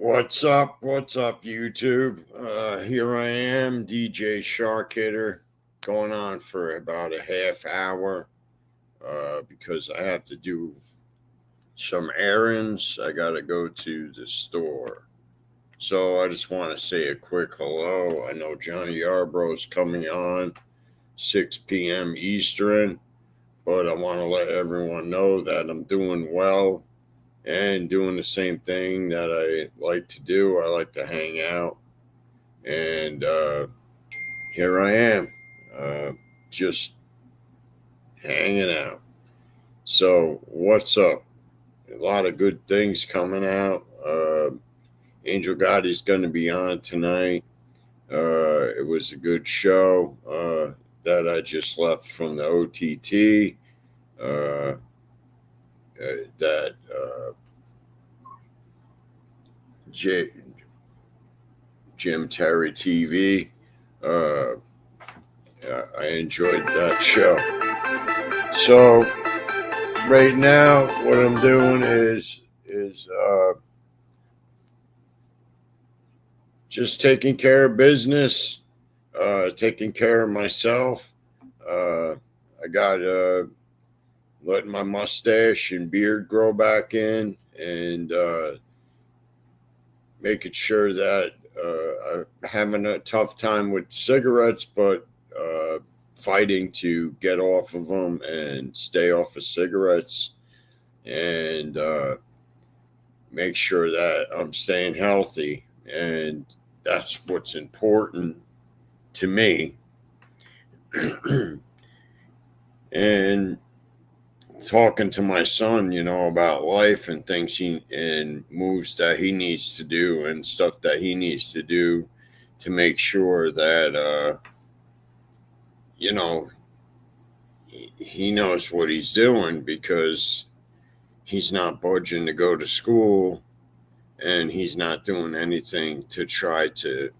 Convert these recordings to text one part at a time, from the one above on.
What's up? What's up, YouTube? Here I am, DJ Shark Hitter, going on for about a half hour because I have to do some errands. I got to go to the store. So I just want to say a quick hello. I know Johnny Yarbrough's coming on 6 p.m. Eastern, but I want to let everyone know that I'm doing well and doing the same thing that I like to do. I like to hang out, and here I am, uh, just hanging out. So, what's up? A lot of good things coming out. Angel Gotti's going to be on tonight. It was a good show that I just left from the OTT. That J- Jim Terry TV. Uh, I enjoyed that show. So right now, what I'm doing is just taking care of business, taking care of myself. I got letting my mustache and beard grow back in, and making sure that I'm having a tough time with cigarettes, but fighting to get off of them and stay off of cigarettes, and make sure that I'm staying healthy. And that's what's important to me. And talking to my son, about life and things and moves that he needs to do and stuff that he needs to do to make sure that you know he knows what he's doing, because he's not budging to go to school, and he's not doing anything to try to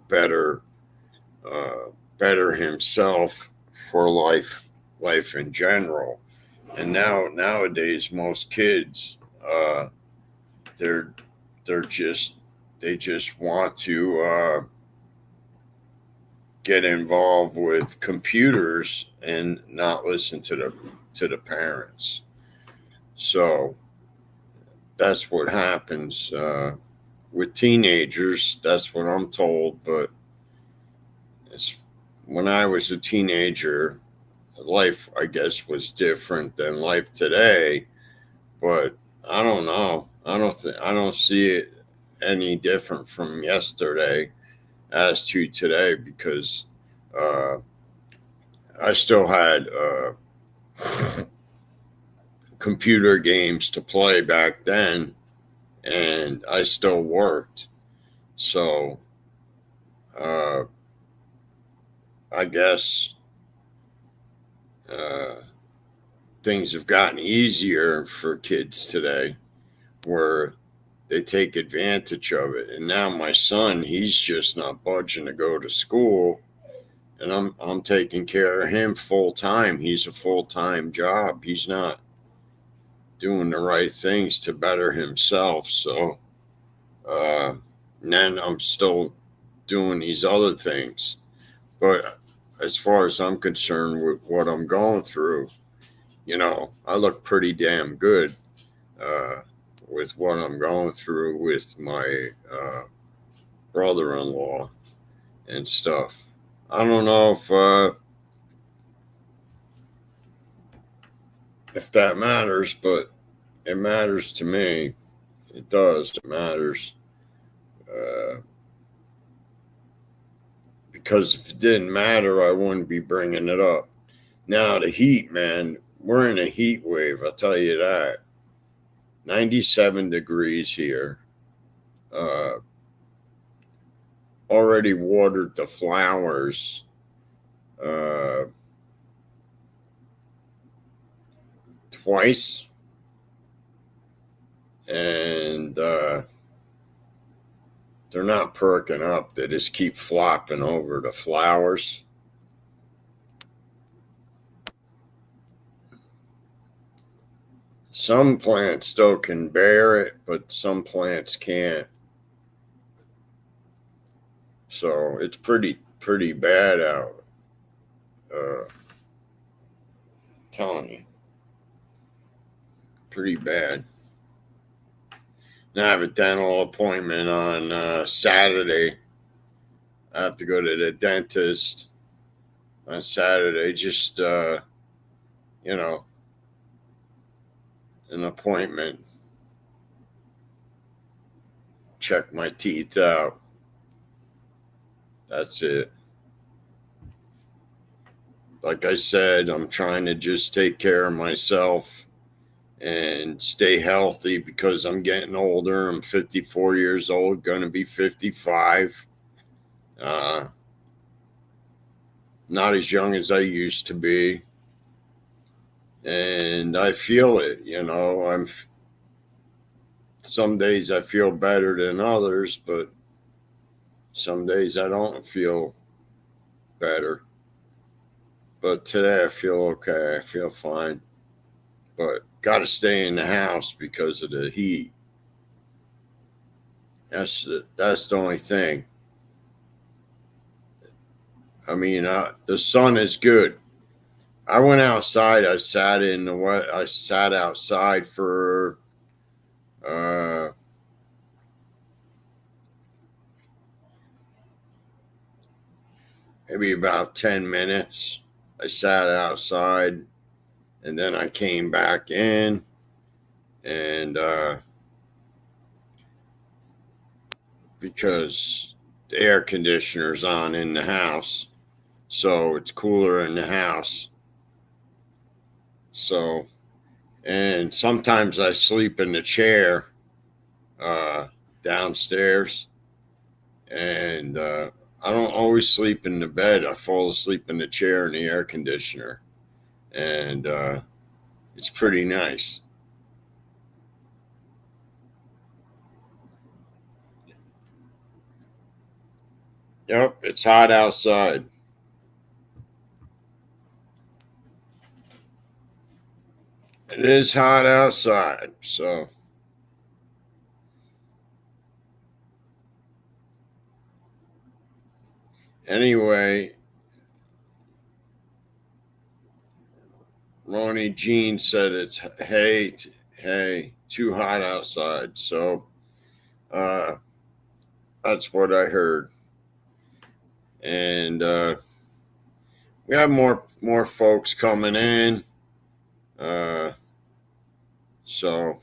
better better himself for life in general. And nowadays, most kids, they're they're just they just want to get involved with computers and not listen to the parents. So that's what happens with teenagers. That's what I'm told. But it's, when I was a teenager, life, I guess, was different than life today. But I don't know. I don't see it any different from yesterday as to today, because uh, I still had computer games to play back then, and I still worked. So uh, I guess uh, things have gotten easier for kids today, where they take advantage of it. And now my son, he's just not budging to go to school, and I'm taking care of him full time. He's a full-time job. He's not doing the right things to better himself. So uh, and then I'm still doing these other things. But as far as I'm concerned with what I'm going through, I look pretty damn good uh, with what I'm going through with my brother-in-law and stuff. I don't know if that matters, but it matters to me. It does. It matters. Uh, because if it didn't matter, I wouldn't be bringing it up. Now, the heat, man, we're in a heat wave, I'll tell you that. 97 degrees here. Uh, Already watered the flowers uh, twice. And they're not perking up. They just keep flopping over the flowers. Some plants still can bear it, but some plants can't. So it's pretty bad out. Telling you, pretty bad. Now I have a dental appointment on Saturday. I have to go to the dentist on Saturday. Just you know, an appointment. Check my teeth out. That's it. Like I said, I'm trying to just take care of myself and stay healthy because I'm getting older. I'm 54 years old, going to be 55. Not as young as I used to be. And I feel it, some days I feel better than others, but some days I don't feel better. But today I feel okay. I feel fine. But got to stay in the house because of the heat. That's the only thing. I mean, the sun is good. I went outside. I sat in the wet. I sat outside for maybe about 10 minutes. I sat outside, and then I came back in, and because the air conditioner's on in the house, so it's cooler in the house. So, and sometimes I sleep in the chair downstairs, and I don't always sleep in the bed. I fall asleep in the chair in the air conditioner, and it's pretty nice. Yep, it's hot outside. It is hot outside. So, anyway, Ronnie Jean said it's hey, too hot outside. So, uh, that's what I heard. And we have more folks coming in. So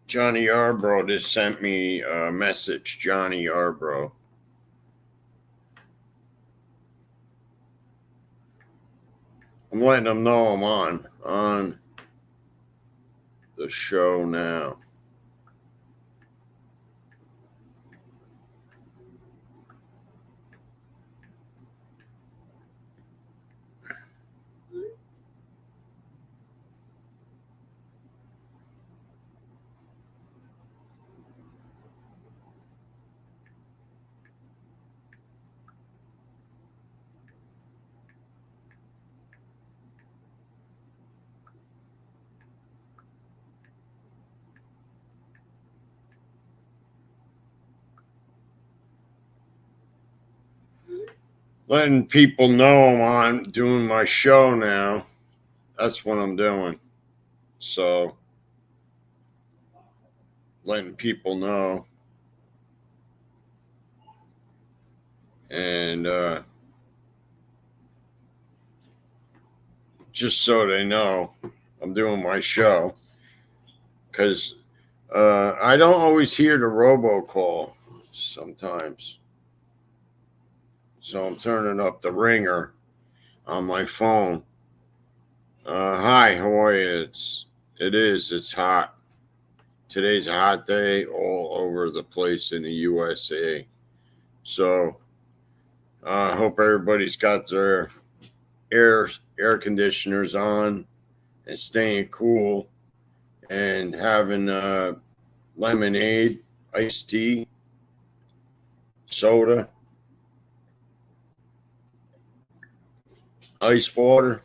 Johnny Yarbrough just sent me a message. Johnny Yarbrough. I'm letting them know I'm on the show now. Letting people know I'm on doing my show now. That's what I'm doing. So letting people know. And just so they know I'm doing my show. Because I don't always hear the robocall sometimes. So I'm turning up the ringer on my phone. Hi, how are you? It's hot. Today's a hot day all over the place in the USA. So I hope everybody's got their air conditioners on and staying cool and having lemonade, iced tea, soda, ice water.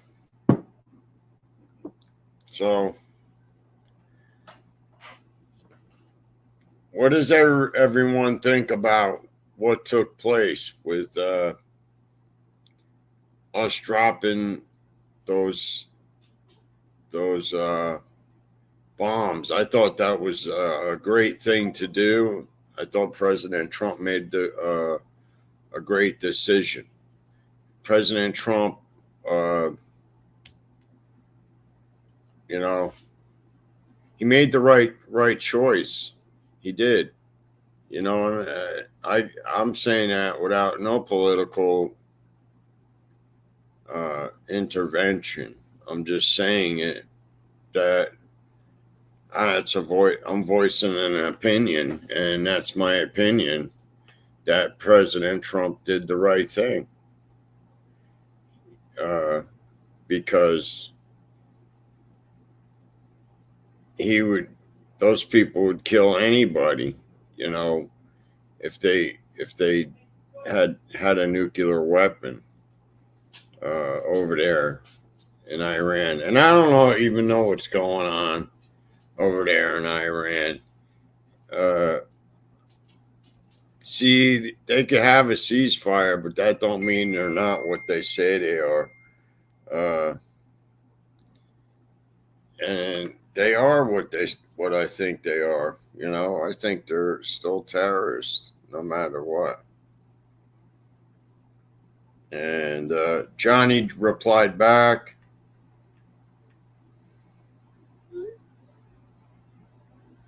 So, what does everyone think about what took place with us dropping those bombs. I thought that was a great thing to do. I thought President Trump made a great decision. President Trump, you know, he made the right choice. He did. You know, I'm saying that without no political intervention. I'm just saying it that I'm voicing an opinion, and that's my opinion that President Trump did the right thing because those people would kill anybody, you know, if they had a nuclear weapon over there in Iran, and I don't even know what's going on over there in Iran. See, they could have a ceasefire, but that don't mean they're not what they say they are. And they are what I think they are. You know, I think they're still terrorists, no matter what. And Johnny replied back.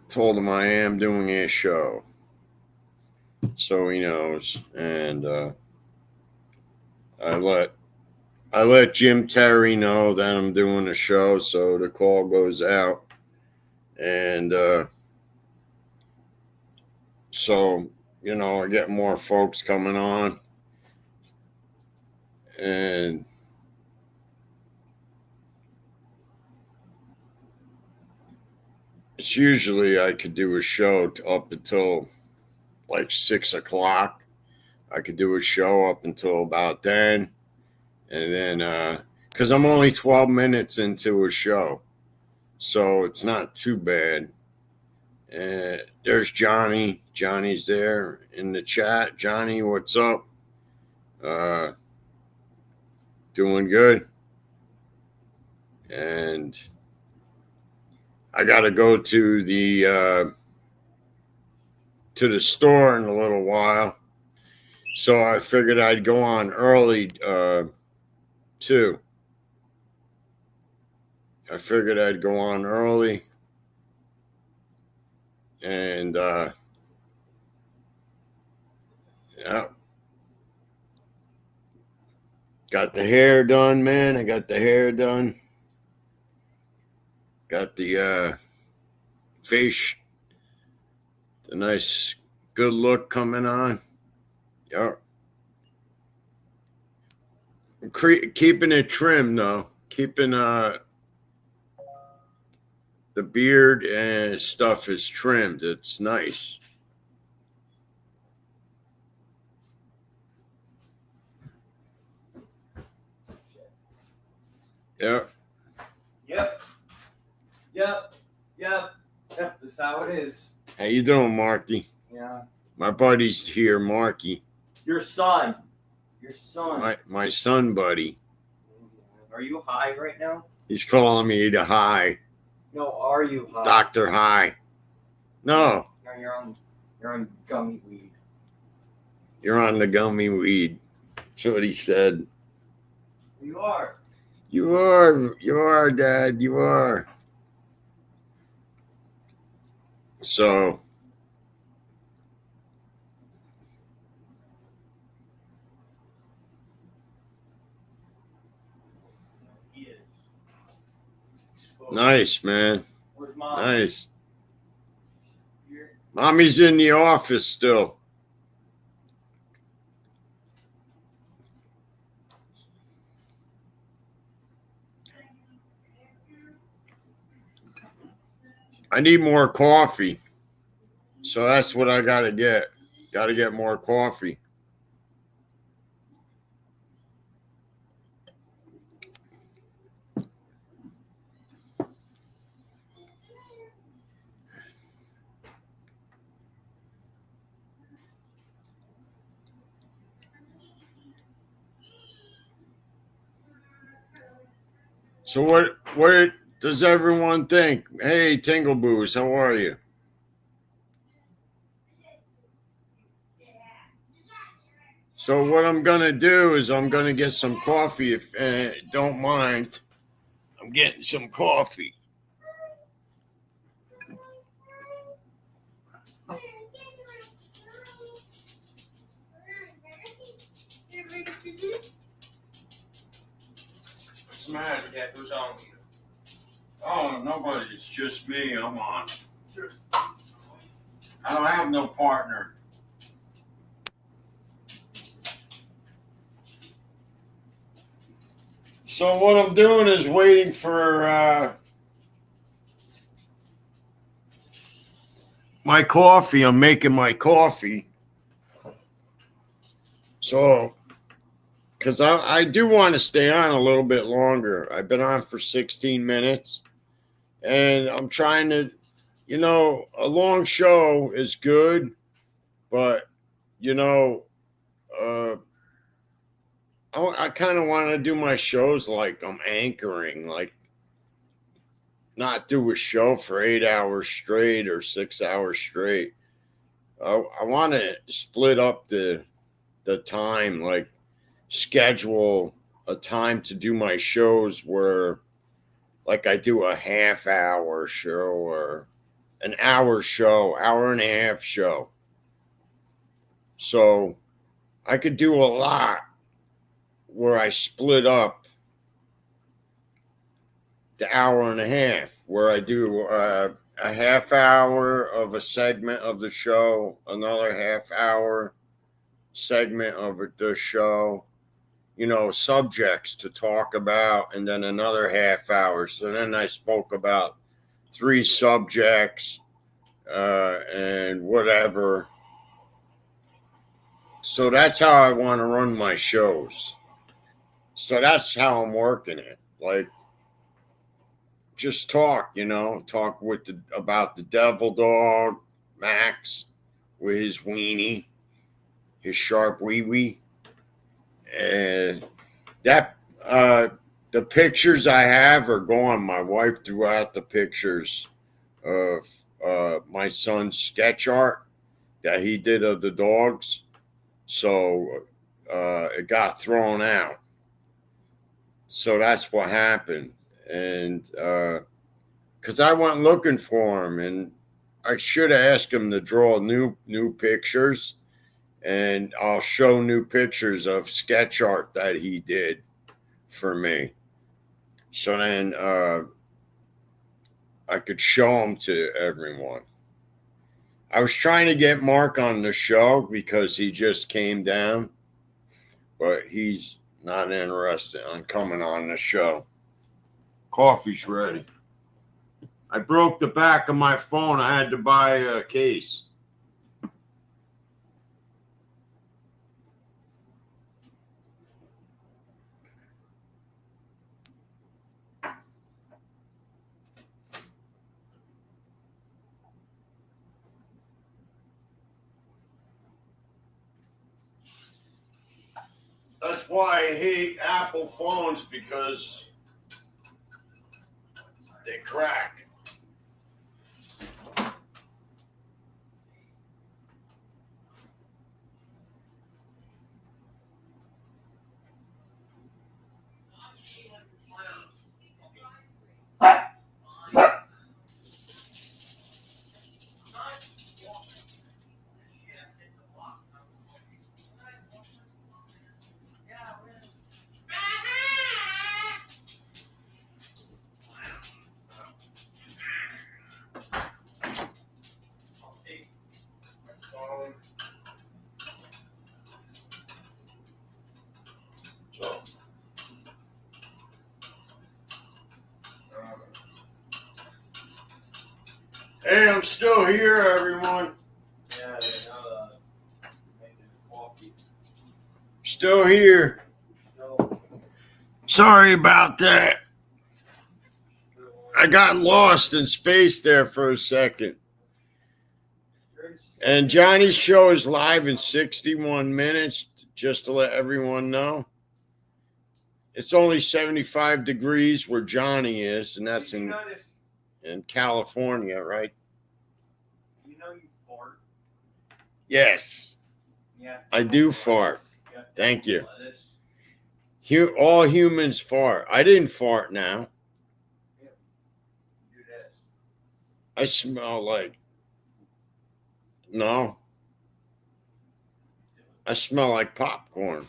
Told him I am doing a show, so he knows. And I let Jim Terry know that I'm doing a show, so the call goes out. And so, you know, I get more folks coming on. And it's usually I could do a show up until like 6 o'clock. I could do a show up until about then. And then, because I'm only 12 minutes into a show, so it's not too bad. And there's Johnny. Johnny's there in the chat. Johnny, what's up? Doing good. And I got to go to the store in a little while. So I figured I'd go on early too. I figured I'd go on early. And yeah. Got the hair done, man. I got the hair done. Got the face, the nice, good look coming on. Yeah. Keeping it trim, though. Keeping the beard and stuff is trimmed. It's nice. Yeah. Yep. That's how it is. How you doing, Marky? Yeah. My buddy's here, Marky. Your son. My son, buddy. Are you high right now? He's calling me the high. No, are you high? Dr. High. No. You're on gummy weed. You're on the gummy weed. That's what he said. You are. You are, Dad. You are. So, He is. Nice, man. Where's Mom? Nice. Here. Mommy's in the office still. I need more coffee. So that's what I got to get. Got to get more coffee. So what does everyone think? Hey, Tingle Boos, how are you? So what I'm gonna do is I'm gonna get some coffee if don't mind. I'm getting some coffee. What's the matter? Yeah, who's on you? Oh, nobody. It's just me. I'm on. I don't have no partner. So what I'm doing is waiting for my coffee. I'm making my coffee. So, because I do want to stay on a little bit longer. I've been on for 16 minutes. And I'm trying to, a long show is good. But, you know, uh, I kind of want to do my shows like I'm anchoring, like not do a show for 8 hours straight or 6 hours straight. I want to split up the time, like schedule a time to do my shows where, like, I do a half-hour show or an hour show, hour and a half show. So I could do a lot where I split up the hour and a half, where I do a half hour of a segment of the show, another half hour segment of the show, subjects to talk about, and then another half hour. So then I spoke about 3 subjects and whatever. So that's how I want to run my shows. So that's how I'm working it. Like, just talk, talk about the devil dog, Max, with his weenie, his sharp wee wee. And that, the pictures I have are gone. My wife threw out the pictures of my son's sketch art that he did of the dogs. So it got thrown out. So that's what happened. And because I went looking for him, and I should have asked him to draw new pictures, and I'll show new pictures of sketch art that he did for me. So then I could show them to everyone. I was trying to get Mark on the show because he just came down, but he's not interested on coming on the show. Coffee's ready. I broke the back of my phone. I had to buy a case. That's why I hate Apple phones, because they crack. Hey, I'm still here, everyone. Yeah, making coffee. Still here. Sorry about that. I got lost in space there for a second. And Johnny's show is live in 61 minutes, just to let everyone know. It's only 75 degrees where Johnny is, and that's Did you in notice? California, right? You know you fart. Yes, Yeah. I do fart. Yeah, Thank you. lettuce. All humans fart. I didn't fart now. Yeah. Do this. I smell like, no, I smell like popcorn.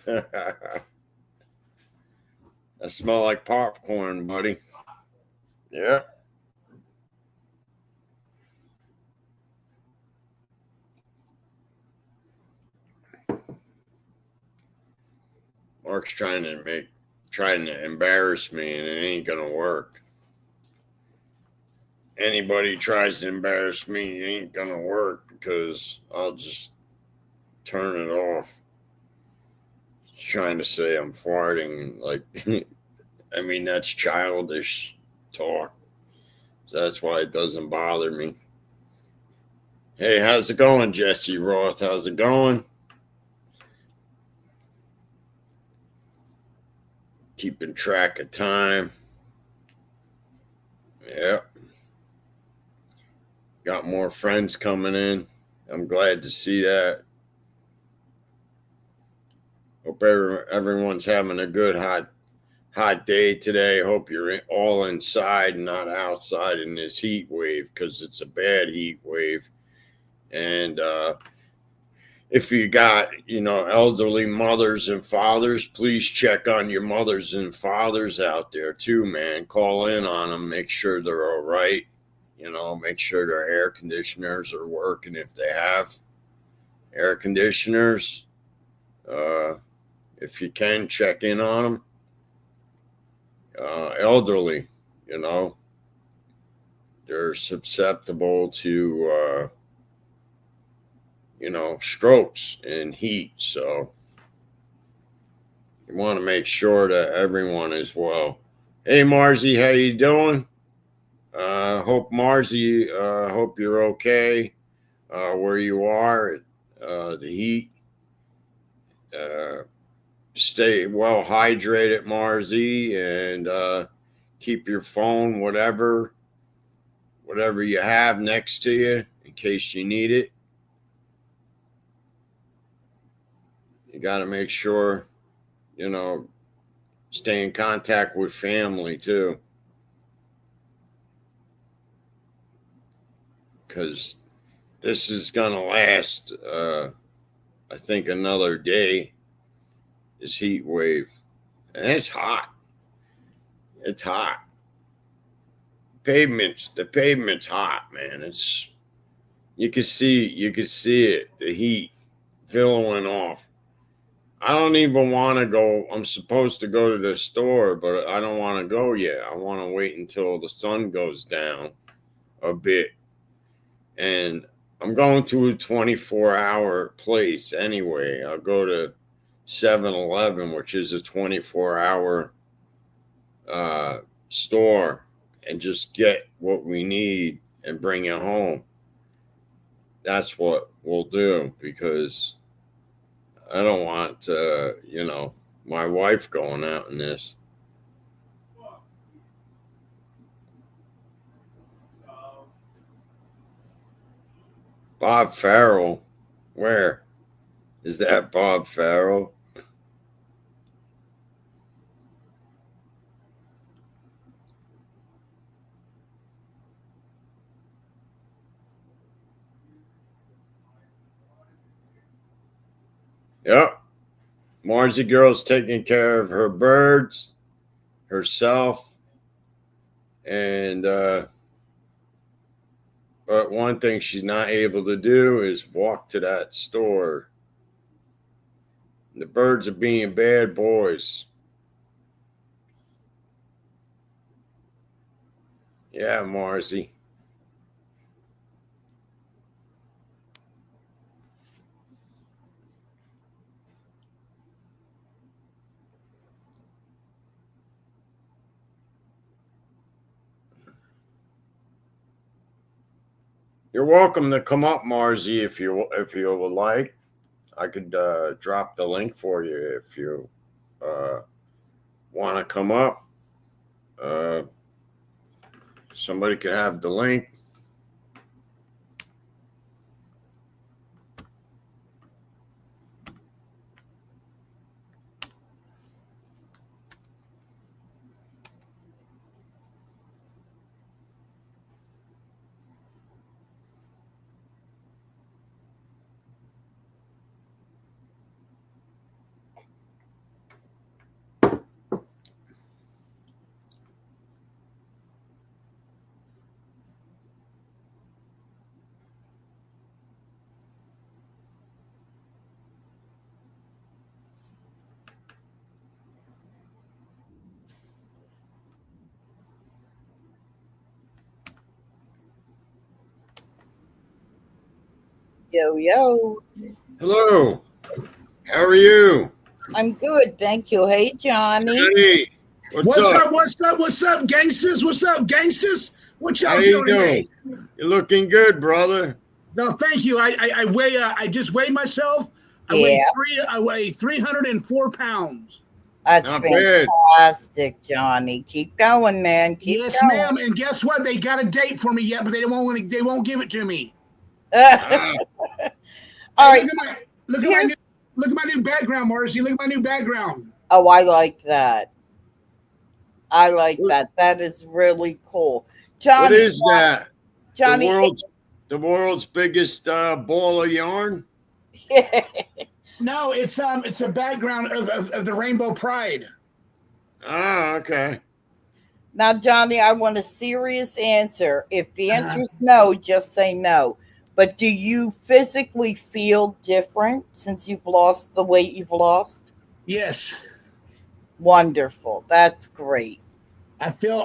I smell like popcorn, buddy. Yeah. Mark's trying to embarrass me, and it ain't gonna work. Anybody tries to embarrass me, it ain't gonna work because I'll just turn it off. Trying to say I'm farting, like, I mean, that's childish talk. So that's why it doesn't bother me. Hey, how's it going, Jesse Roth? How's it going? Keeping track of time. Yep. Got more friends coming in. I'm glad to see that. Hope everyone's having a good hot day today. Hope you're all inside and not outside in this heat wave, because it's a bad heat wave. And if you got, elderly mothers and fathers, please check on your mothers and fathers out there too, man. Call in on them, make sure they're all right. Make sure their air conditioners are working if they have air conditioners. If you can, check in on them. Elderly, they're susceptible to, strokes and heat. So you want to make sure that everyone is well. Hey, Marzi, how you doing? Hope you're okay where you are. The heat. Stay well hydrated, Marzi, and keep your phone, whatever you have next to you in case you need it. You got to make sure, stay in contact with family too. Because this is going to last, I think, another day, this heat wave. And it's hot. It's hot. The pavement's hot, man. You can see it, the heat billowing off. I don't even want to go. I'm supposed to go to the store, but I don't want to go yet. I want to wait until the sun goes down a bit. And I'm going to a 24-hour place anyway. I'll go to 7-Eleven, which is a 24-hour store, and just get what we need and bring it home. That's what we'll do, because I don't want, my wife going out in this. Bob Farrell? Where? Is that Bob Farrell? Yep. Margie girl's taking care of her birds, herself, and but one thing she's not able to do is walk to that store. The birds are being bad boys. Yeah, Marcy. You're welcome to come up, Marcy, if you would like. I could drop the link for you if you want to come up. Uh, somebody could have the link. Yo, yo. Hello. How are you? I'm good, thank you. Hey, Johnny. Hey, what's up? What's up, gangsters? What's up, gangsters? What y'all How you doing today? doing? You're looking good, brother. No, thank you. I weigh. I just weighed myself. Yeah, I weigh 304 pounds. that's Not bad. fantastic, Johnny. Keep going, man. Keep Yes, going. ma'am. And guess what? They got a date for me yet, but they won't give it to me. Ah, All Hey, right. look at my new background, Marcy. Look at my new background. Oh, I like that. I like that. That is really cool. what Johnny, is that? The Johnny, world's biggest ball of yarn? No, it's a background of the Rainbow Pride. Ah, okay. now, Johnny, I want a serious answer. If the Uh-huh. answer is no, just say no. But do you physically feel different since you've lost the weight you've lost? Yes. Wonderful. That's great. I feel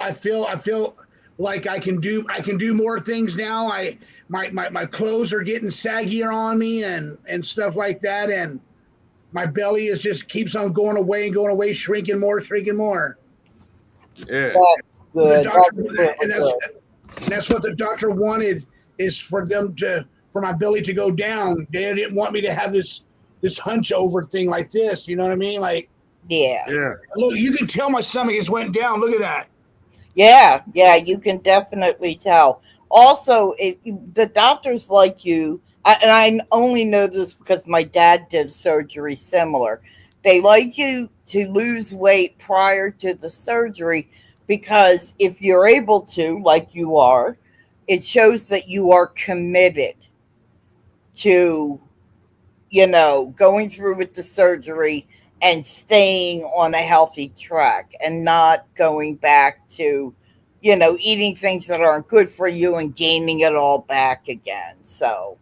like I can do more things now. My clothes are getting saggier on me and stuff like that, and my belly is just keeps on going away, shrinking more. Yeah. That's The good. doctor, That's really and good. that's what the doctor wanted, is for my belly to go down. They didn't want me to have this hunch over thing like this. You know what I mean? Like, Yeah. Yeah. look, you can tell my stomach is went down. Look at that. Yeah, you can definitely tell. Also, the doctors like you, and I only know this because my dad did surgery similar. They like you to lose weight prior to the surgery because if you're able to, like you are, it shows that you are committed to, going through with the surgery and staying on a healthy track and not going back to, eating things that aren't good for you and gaining it all back again. So,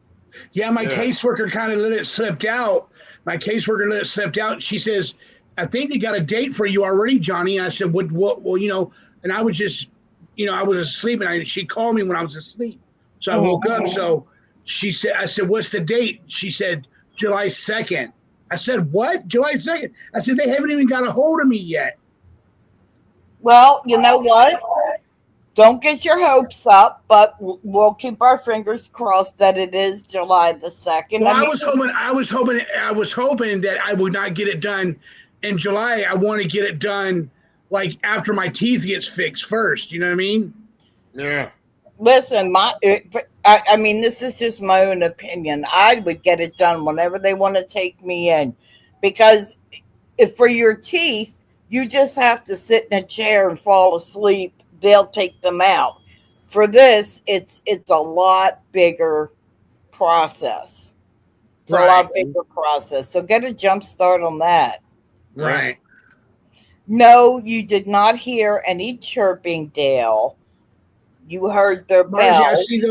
Yeah, my Yeah. caseworker kind of let it slip out. My caseworker let it slip out. She says, "I think they got a date for you already, Johnny." I said, "What? Well, and I was just, I was asleep, and she called me when I was asleep, so I woke up. So she said, I said, "What's the date?" She said, "July 2nd." I said, "What? July 2nd?" I said, "They haven't even got a hold of me yet." well, you know what? Don't get your hopes up, but we'll keep our fingers crossed that it is July the 2nd. Well, I mean, I was hoping that I would not get it done in July. I want to get it done like after my teeth gets fixed first. You know what I mean? Yeah. listen, I mean, this is just my own opinion. I would get it done whenever they want to take me in, because if for your teeth, you just have to sit in a chair and fall asleep. They'll take them out. For this, it's a lot bigger process. It's a Right, lot bigger process. So get a jump start on that. Yeah. right. No, you did not hear any chirping, Dale. You heard their Margie, bell.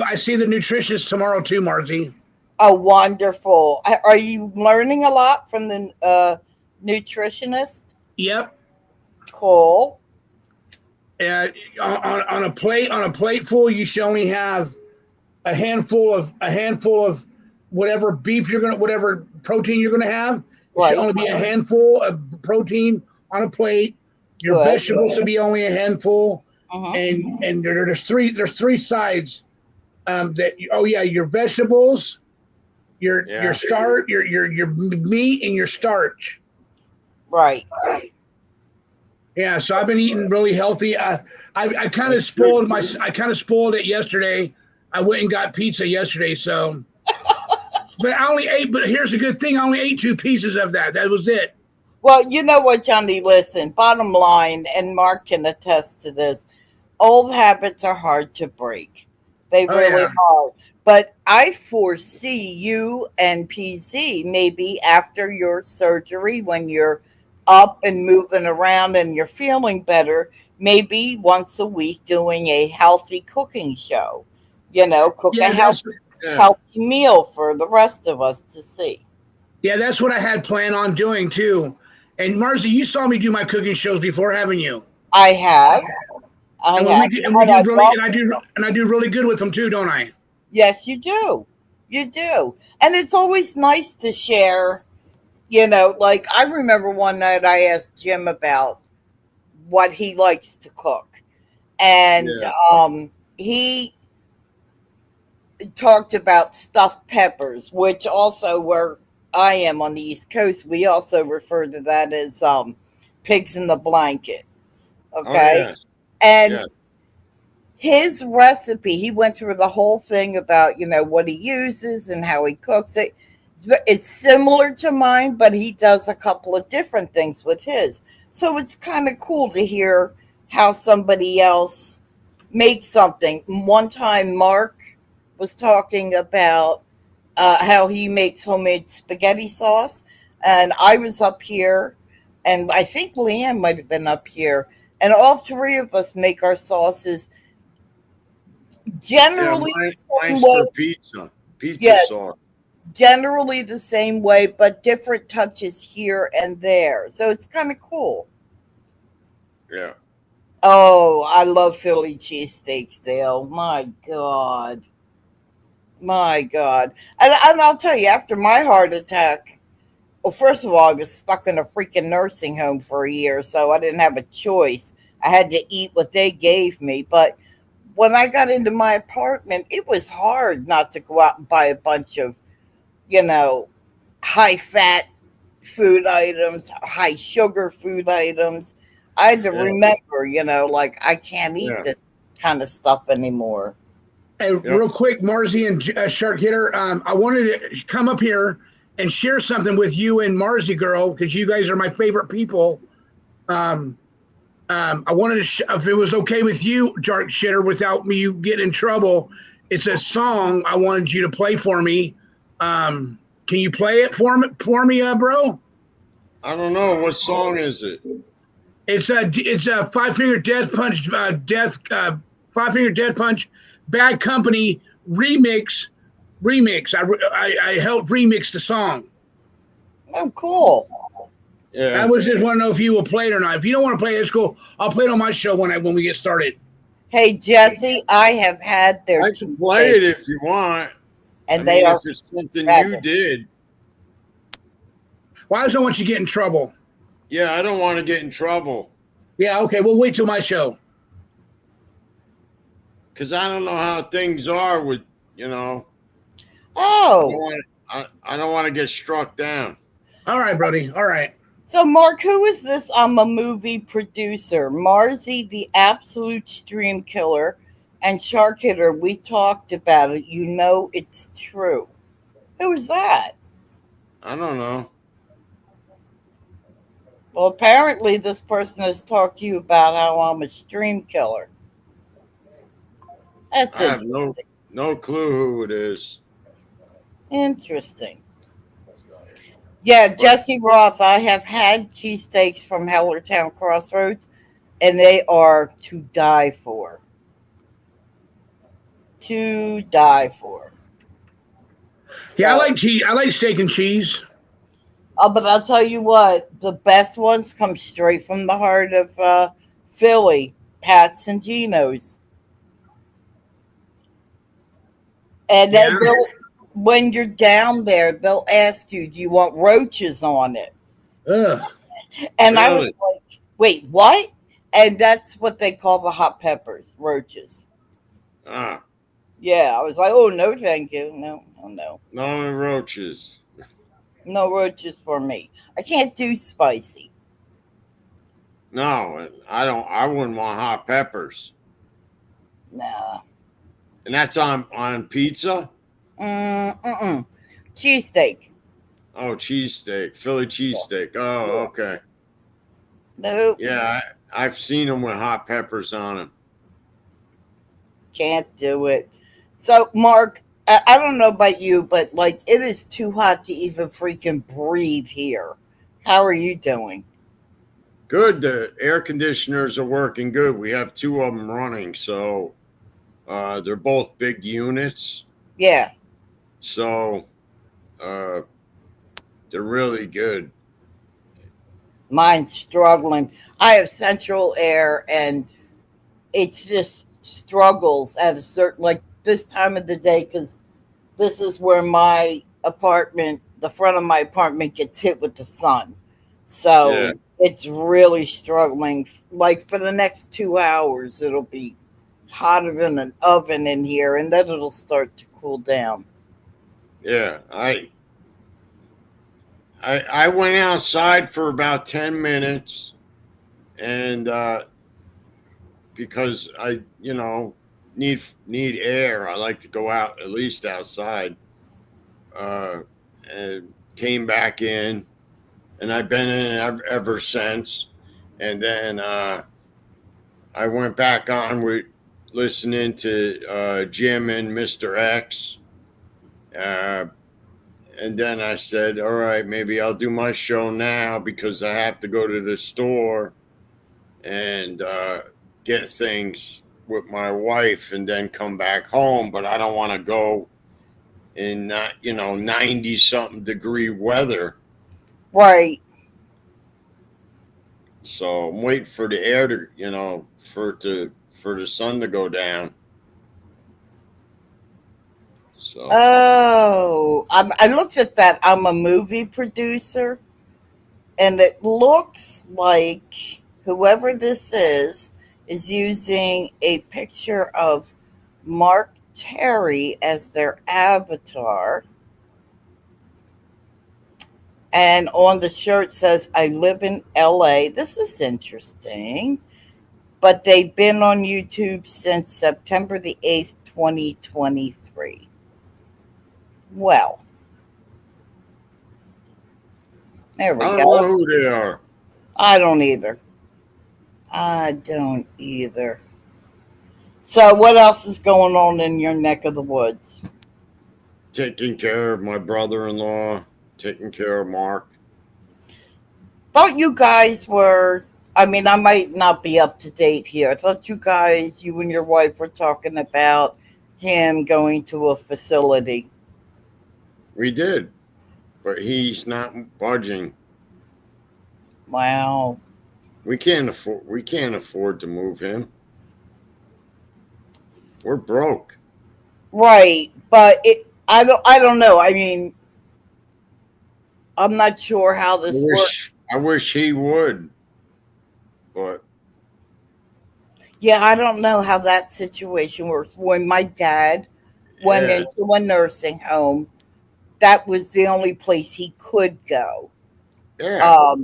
I see the nutritionist tomorrow too, Margie. Oh, wonderful. Are you learning a lot from the nutritionist? Yep. Cool. And on a plate full, you should only have a handful of whatever beef whatever protein you're gonna have. It should Right. only be a handful of protein on a plate. Your Good. vegetables should be only a handful, Uh-huh. and there's three sides. That, oh yeah, your vegetables, your meat and your starch. Right. Yeah, so I've been eating really healthy. I kind of spoiled it yesterday. I went and got pizza yesterday, so but I only ate. But here's a good thing: I only ate 2 pieces of that. That was it. Well, you know what, Johnny? Listen, bottom line, and Mark can attest to this, old habits are hard to break. They Oh really yeah, are. But I foresee you and PZ maybe after your surgery, when you're up and moving around and you're feeling better, maybe once a week doing a healthy cooking show. Cook a yeah. That's Yeah. healthy meal for the rest of us to see. yeah. That's what I had planned on doing too. And Marcy, you saw me do my cooking shows before, haven't you? I have. I And when have. we And I do really, love and I do really good with them too, don't I? Yes, you do. You do. And it's always nice to share, like I remember one night I asked Jim about what he likes to cook. And Yeah. he talked about stuffed peppers, which also where I am on the East Coast, we also refer to that as pigs in the blanket. Oh Okay. yes. And Yeah. his recipe, he went through the whole thing about, what he uses and how he cooks it. It's similar to mine, but he does a couple of different things with his. So it's kind of cool to hear how somebody else makes something. One time, Mark was talking about how he makes homemade spaghetti sauce, and I was up here, and I think Leanne might have been up here, and all three of us make our sauces Yeah. generally the same Mine's way. for pizza. Pizza Yeah, sauce. generally the same way, but different touches here and there. So it's kind of cool. Yeah. Oh, I love Philly cheesesteaks, Dale. My God. My God. And I'll tell you, after my heart attack, well, first of all, I was stuck in a freaking nursing home for a year, so I didn't have a choice. I had to eat what they gave me. But when I got into my apartment, it was hard not to go out and buy a bunch of, you know, high fat food items, high sugar food items. I had to Yeah. remember, like I can't eat Yeah. this kind of stuff anymore. Hey, Yep. real quick, Marzi and Shark Hitter, I wanted to come up here and share something with you and Marzi girl because you guys are my favorite people. Um, I wanted to, if it was okay with you, Shark Shitter, without me getting in trouble. It's a song I wanted you to play for me. Can you play it for me, bro? I don't know what song is it. It's a Five Finger Death Punch Five Finger Death Punch Bad Company remix. I helped remix the song. Oh, cool. I Yeah. was just want to know if you will play it or not. If you don't want to play it, it's cool. I'll play it on my show when we get started. Hey, Jesse, I have had their I can play cheesesteak, it if you want. and I they mean, if are it's something you fabulous. did. Why does I want you to get in trouble? Yeah, I don't want to get in trouble Yeah, okay. We'll wait till my show. because I don't know how things are with, you know, Oh, I don't want to get struck down. All right, Brody. All right. so Mark, who is this? I'm a movie producer. Marzi, the absolute stream killer, and Shark Hitter. We talked about it. You know it's true. Who is that? I don't know. Well, apparently this person has talked to you about how I'm a stream killer. That's I have interesting. no clue who it is. Interesting. Yeah, But Jesse Roth. I have had cheesesteaks from Hellertown Crossroads, and they are to die for. To die for. Yeah, I So, like cheese. I like steak and cheese. but I'll tell you what, the best ones come straight from the heart of Philly, Pat's and Geno's. And Yeah. when you're down there, they'll ask you, do you want roaches on it? Ugh. And I was really, like, wait, what? And that's what they call the hot peppers, roaches. ah, Yeah, I was like, oh no, thank you. No, no, no. No roaches. No roaches for me. I can't do spicy. No, I don't. I wouldn't want hot peppers. Nah. And that's on pizza. Mm-mm. Cheesesteak. Oh, cheesesteak, Philly cheesesteak. Oh, Yeah. okay. Nope. Yeah, I've seen them with hot peppers on them. Can't do it. So, Mark, I don't know about you, but like it is too hot to even freaking breathe here. How are you doing? Good. The air conditioners are working good. We have two of them running, so they're both big units. Yeah, So uh, they're really good. mine's struggling. I have central air and it's just struggles at a certain like this time of the day because this is where my apartment, the front of my apartment, gets hit with the sun. Yeah, So it's really struggling. Like for the next 2 hours, it'll be hotter than an oven in here, and then it'll start to cool down. yeah. I went outside for about 10 minutes, and because I need air, I like to go out at least outside. Uh, and came back in, and I've been in ever since. And then I went back on with listening to Jim and Mr. X. Uh, and then I said, all right, maybe I'll do my show now because I have to go to the store and get things with my wife and then come back home. But I don't want to go in 90 something degree weather. Right. So I'm waiting for the air to, for the sun to go down. So Oh, I looked at that. I'm a movie producer, and it looks like whoever this is using a picture of Mark Terry as their avatar. And on the shirt says, I live in LA. This is interesting. But they've been on YouTube since September the 8th, 2023. Well, there we I don't go. know who they are. I don't either. I don't either. So, what else is going on in your neck of the woods? Taking care of my brother-in-law, taking care of Mark. Thought you guys were, I mean, I might not be up to date here. I thought you and your wife were talking about him going to a facility. We did, but he's not budging. Wow. We can't afford to move him. We're broke. Right. But I don't know. I mean, I'm not sure how I this works. wish he would, but Yeah, I don't know how that situation works. When my dad went yeah, into a nursing home, that was the only place he could go. yeah,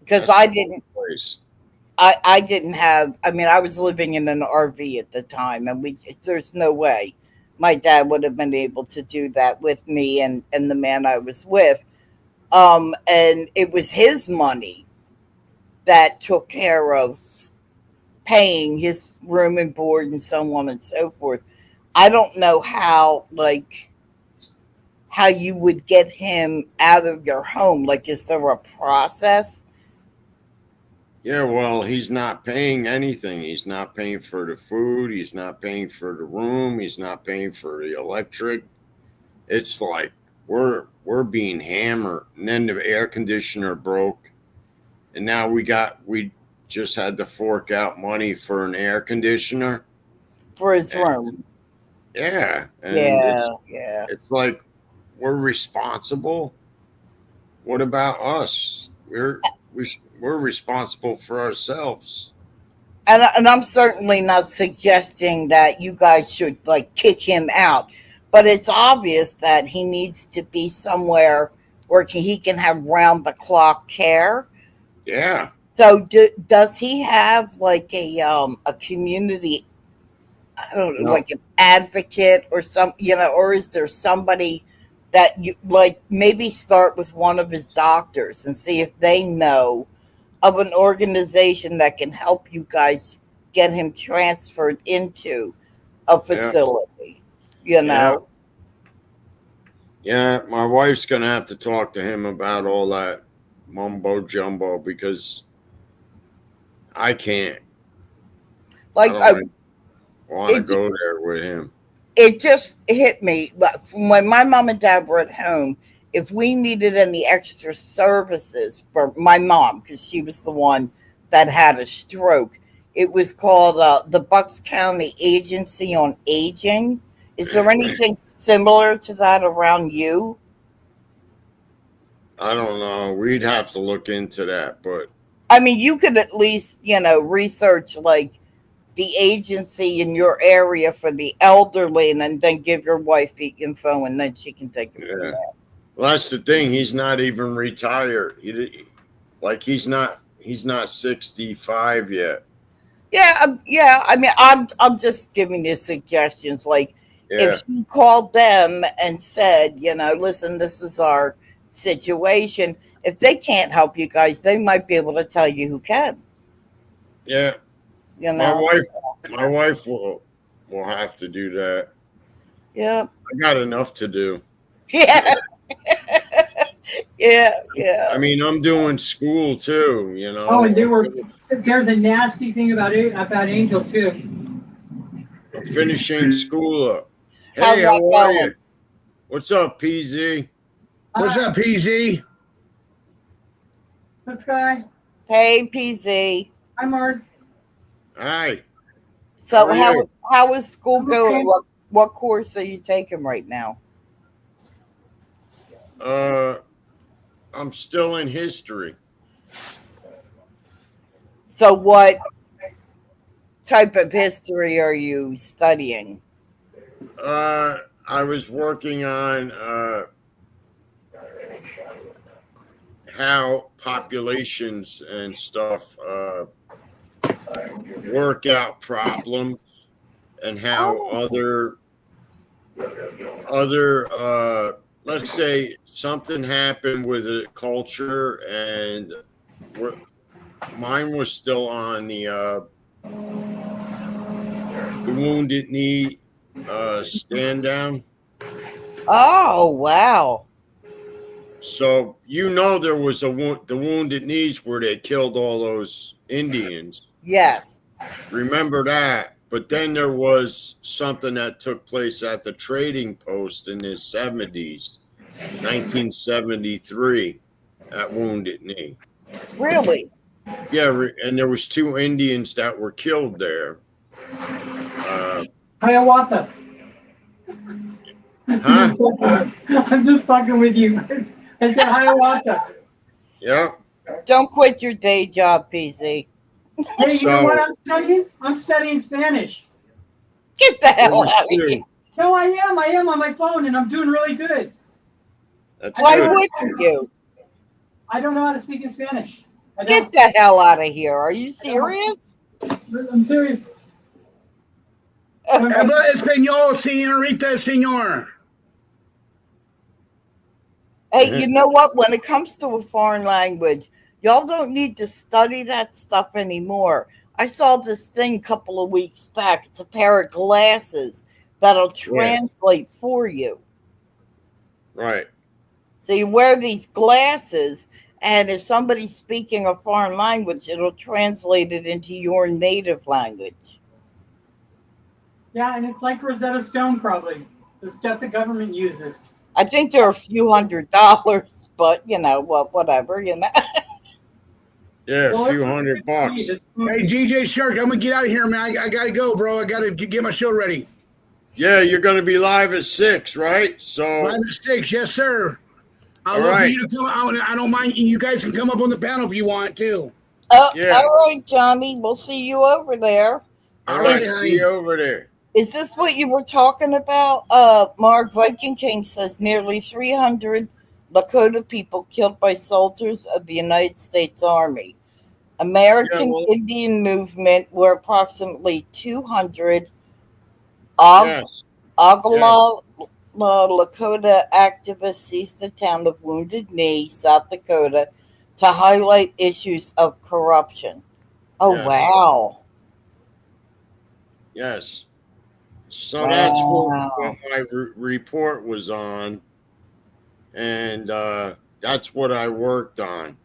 Because that's the only place. I didn't have. I mean, I was living in an RV at the time, and there's no way my dad would have been able to do that with me and the man I was with. And it was his money that took care of paying his room and board and so on and so forth. I don't know how you would get him out of your home. Like, is there a process? Yeah, well, he's not paying anything. He's not paying for the food. He's not paying for the room. He's not paying for the electric. It's like we're being hammered. And then the air conditioner broke, and now we just had to fork out money for an air conditioner. For his And, room? yeah, and Yeah, it's yeah. it's like we're responsible. What about us? We're responsible for ourselves. And I'm certainly not suggesting that you guys should like kick him out, but it's obvious that he needs to be somewhere where he can have round the clock care. Yeah. So does he have like a community, I don't know, No. like an advocate or some, or is there somebody that you like, maybe start with one of his doctors and see if they know of an organization that can help you guys get him transferred into a Yeah. facility, Yeah. Yeah. My wife's going to have to talk to him about all that mumbo jumbo because I can't. Like I don't want to go there with him. it just hit me when my mom and dad were at home. If we needed any extra services for my mom, because she was the one that had a stroke, it was called the Bucks County Agency on Aging. Is there anything similar to that around you? I don't know. We'd have to look into that, but I mean, you could at least, research like the agency in your area for the elderly and then give your wife the info and then she can take it from yeah. there. Well, that's the thing. He's not even retired. He's not 65 yet. Yeah. I mean, I'm just giving you suggestions. Like, Yeah. if she called them and said, listen, this is our situation. If they can't help you guys, they might be able to tell you who can. Yeah. You My know. wife will have to do that. Yeah. I got enough to do. Yeah. Yeah. I mean, I'm doing school too, Oh, and there's a nasty thing about Angel too. I'm finishing school up. How's Hey, that how are going? you? What's up, PZ? What's up, PZ? This guy. Hey, PZ. Hi, Mars. Hi. So How are you? how is school I'm going? okay. What course are you taking right now? I'm still in history. So what type of history are you studying? I was working on how populations and stuff work out problems and how other let's say something happened with a culture and mine was still on the wounded knee stand down. Oh, wow. So there was the wounded knees where they killed all those Indians. Yes. Remember that. But then there was something that took place at the trading post in the 70s, 1973, at Wounded Knee. Really? Yeah, and there was 2 Indians that were killed there. Hiawatha. Huh? I'm just fucking with you. I said Hiawatha. Yeah. Don't quit your day job, PZ. Hey, you know what I'm studying? I'm studying Spanish. Get the hell out of here. So I am on my phone and I'm doing really good. That's Why good. wouldn't you? I don't know how to speak in Spanish. I Get don't. the hell out of here. Are you serious? I'm serious. Habla español, señorita, señor. Hey, you know what? When it comes to a foreign language, y'all don't need to study that stuff anymore. I saw this thing a couple of weeks back. It's a pair of glasses that'll translate for you. Right. So you wear these glasses, and if somebody's speaking a foreign language, it'll translate it into your native language. Yeah, and it's like Rosetta Stone, probably. The stuff the government uses. I think they're a few $100s, but whatever. Yeah, a few $100. Hey, DJ Shark, I'm gonna get out of here, man. I gotta go, bro. I gotta get my show ready. Yeah, you're going to be live at 6, right? So 5 to 6, yes, sir. I'd All love for right. you to come out. I don't mind. You guys can come up on the panel if you want too. Oh, Yeah. all right, Johnny. We'll see you over there. All All right, right, see honey. you over there. Is this what you were talking about? Mark Viking King says nearly 300 Lakota people killed by soldiers of the United States Army. Yeah, American well, Indian movement where approximately 200 Og- yes, yes, Oglala Lakota activists seized the town of Wounded Knee, South Dakota, to highlight issues of corruption. Oh, yes, wow. yes. So that's what Wow. my report was on, and that's what I worked on.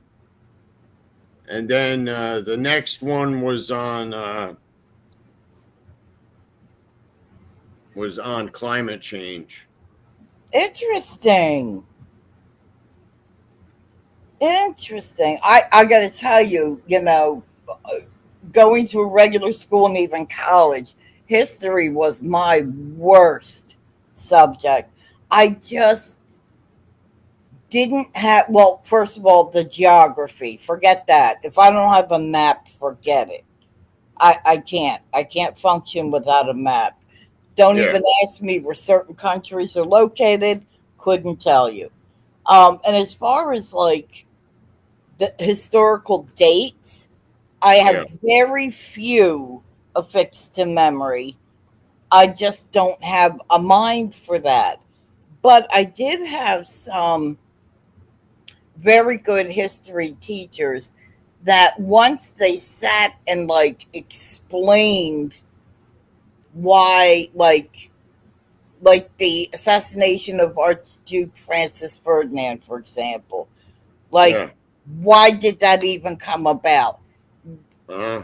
And then the next one was on climate change. Interesting. Interesting. I got to tell you, going to regular school and even college, history was my worst subject. I just didn't have, well, first of all, the geography, forget that. If I don't have a map, forget it. I can't. I can't function without a map. Don't Yeah, even ask me where certain countries are located. Couldn't tell you. And as far as like the historical dates, I yeah, have very few affixed to memory. I just don't have a mind for that. But I did have some very good history teachers that once they sat and like explained why like the assassination of Archduke Francis Ferdinand, for example, like yeah. why did that even come about? Uh,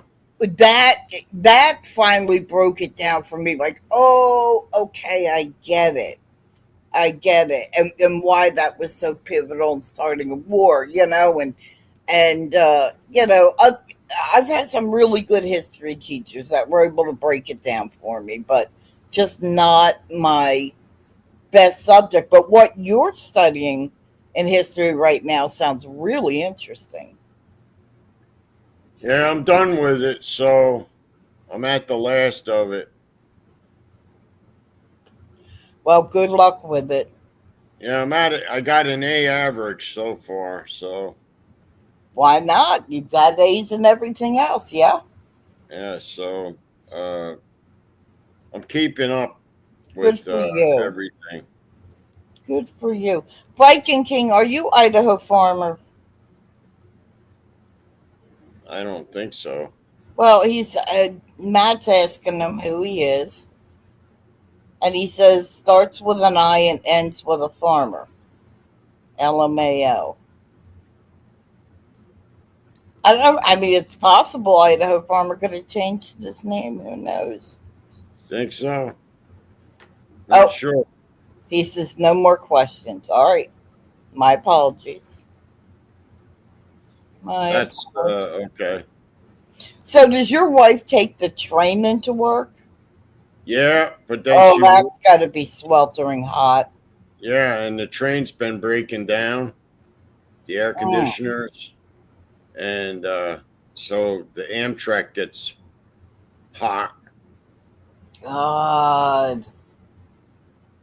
That finally broke it down for me, like, oh, okay, I get it, and why that was so pivotal in starting a war, and I've had some really good history teachers that were able to break it down for me, but just not my best subject. But what you're studying in history right now sounds really interesting. yeah, I'm done with it, so I'm at the last of it. Well, good luck with it. Yeah, I'm at it. I got an A average so far, so Why not? You've got A's and everything else, yeah? yeah, so uh, I'm keeping up Good with for you. everything. Good for you. Viking King, are you Idaho farmer? I don't think so. Well, Matt's asking him who he is, and he says starts with an I and ends with a farmer. LMAO. I don't know. I mean, it's possible Idaho farmer could have changed his name. Who knows? Think so? Not Oh, sure. he says no more questions. All right. My apologies. My That's apologies. okay. So, does your wife take the train into work? Yeah, but then Oh, that's got to be sweltering hot. yeah, and the train's been breaking down, the air Mm, conditioners, and so the Amtrak gets hot, God,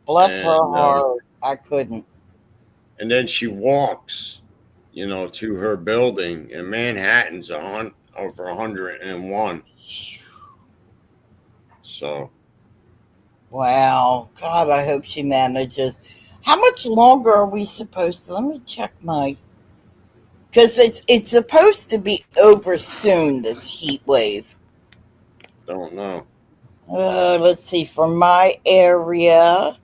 bless her and heart. I couldn't. then she walks, to her building, and Manhattan's over 101. So Wow. God, I hope she manages. How much longer are we supposed to? Let me check my. Because it's supposed to be over soon, this heat wave. don't know. Let's see, for my area.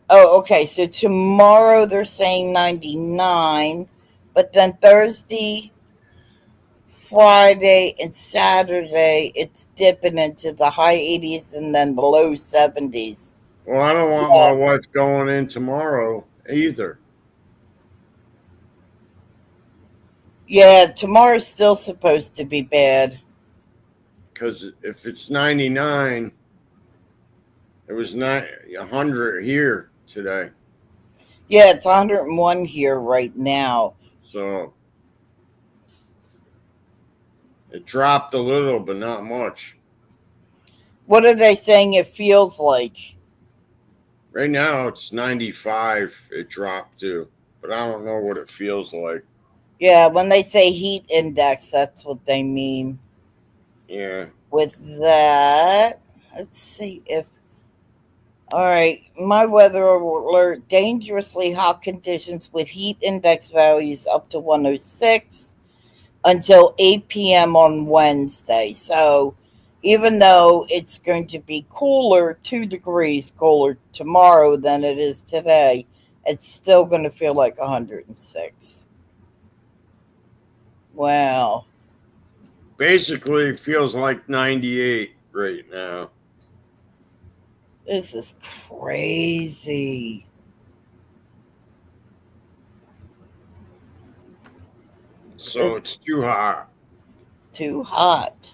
Oh, okay. So tomorrow they're saying 99, but then Thursday, Friday, and Saturday it's dipping into the high 80s and then the low 70s. Well, I don't want Yeah, my wife going in tomorrow either. yeah. Tomorrow's still supposed to be bad. Because if it's 99, it was not 100 here today. Yeah, it's 101 here right now. So It dropped a little, but not much. What are they saying it feels like? Right now it's 95. It dropped to, but I don't know what it feels like. Yeah, when they say heat index, that's what they mean. Yeah. With that, let's see if. All right, my weather alert: dangerously hot conditions with heat index values up to 106 until 8 p.m. on Wednesday. So, even though it's going to be cooler, 2 degrees cooler tomorrow than it is today, it's still going to feel like 106. Wow. Basically, it feels like 98 right now. This is crazy. So it's too hot. It's too hot.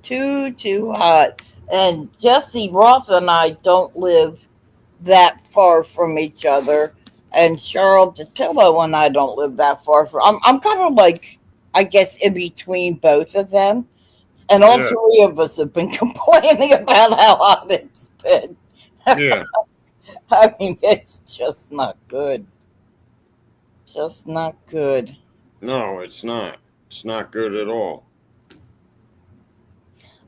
Too hot. And Jesse Roth and I don't live that far from each other. And Cheryl DeTillo and I don't live that far from. I'm kind of like, I guess, in between both of them. And all Yeah. three of us have been complaining about how hot it's been. Yeah. I mean, it's just not good. Just not good. No, it's not. It's not good at all.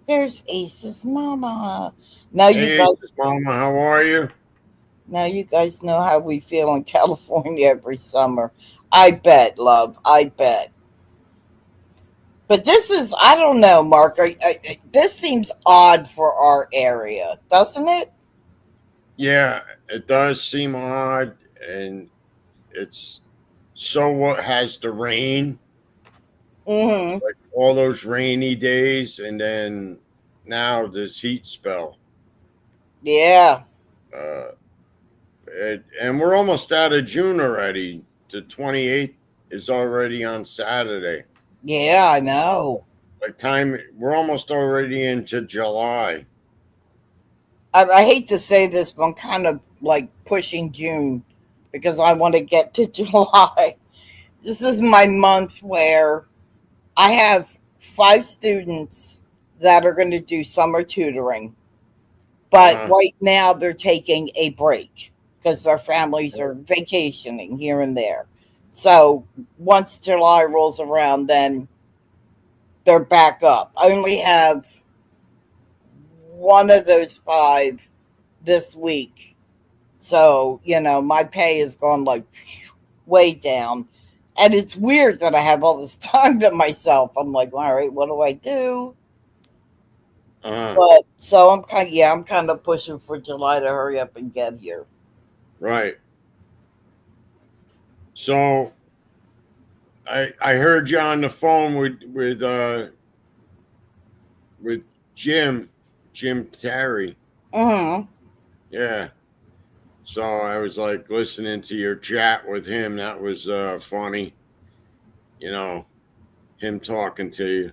There's Ace's mama. Now you Hey, guys, Mama, how are you? now you guys know how we feel in California every summer. I bet, love. I bet. But this is, I don't know, Mark. This seems odd for our area, doesn't it? Yeah, it does seem odd, and it's so what has the rain, Mm-hmm. like all those rainy days, and then now this heat spell. Yeah. Uh, and we're almost out of June already. The 28th is already on Saturday. Yeah, I know. Like time, we're almost already into July. I hate to say this, but I'm kind of like pushing June because I want to get to July. This is my month where I have 5 students that are going to do summer tutoring, but Uh, right now they're taking a break because their families are vacationing here and there. So once July rolls around, then they're back up. I only have one of those 5 this week. So, my pay has gone like way down. And it's weird that I have all this time to myself. I'm like, all right, what do I do? uh, But so I'm kind of pushing for July to hurry up and get here. right. So I heard you on the phone with Jim Terry. Mm-hmm. Yeah. So I was like listening to your chat with him. That was funny. You know, him talking to you.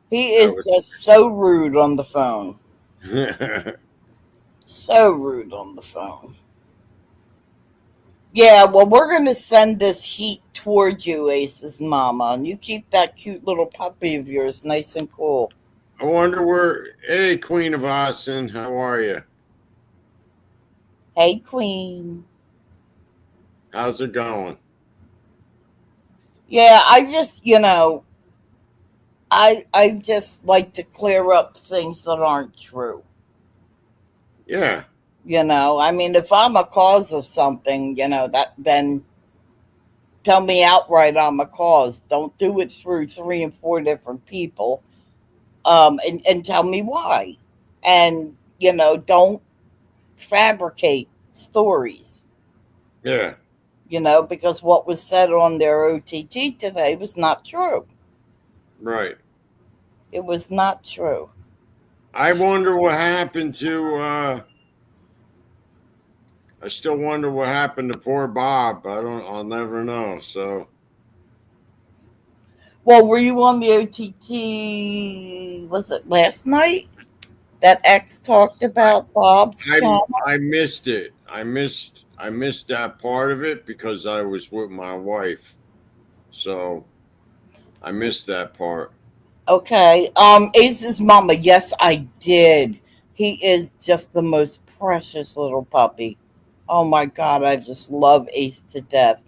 He That is just so rude on the phone. was So rude on the phone. Yeah, well, we're going to send this heat towards you, Ace's mama, and you keep that cute little puppy of yours nice and cool. I wonder where. Hey, Queen of Austin, how are you? Hey, Queen. How's it going? Yeah, I just, I just like to clear up things that aren't true. Yeah, I mean, if I'm a cause of something, that then tell me outright I'm a cause. Don't do it through 3 and 4 different people. And tell me why. And, don't fabricate stories, yeah, because what was said on their OTT today was not true. right. It was not true. I wonder what happened to. I still wonder what happened to poor Bob. I don't. I'll never know. So Well, were you on the OTT? Was it last night that X talked about Bob's I trauma? I missed it. I missed that part of it because I was with my wife. So I missed that part. Okay. Ace's mama. Yes, I did. He is just the most precious little puppy. Oh my God, I just love Ace to death.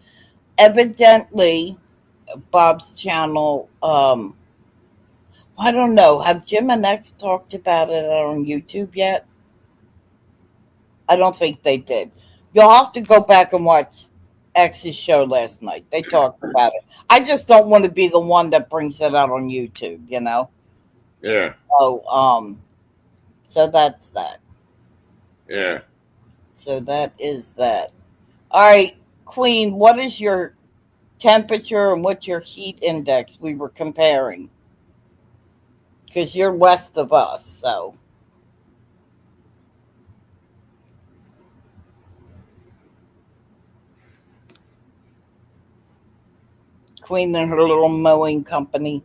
Evidently, Bob's channel. I don't know. Have Jim and X talked about it on YouTube yet? I don't think they did. You'll have to go back and watch X's show last night. They talked about it. I just don't want to be the one that brings it out on YouTube, you know? Yeah, So that's that. yeah. So that is that. All right, Queen, what is your temperature and what's your heat index? We were comparing because you're west of us. So, Queen and her little mowing company.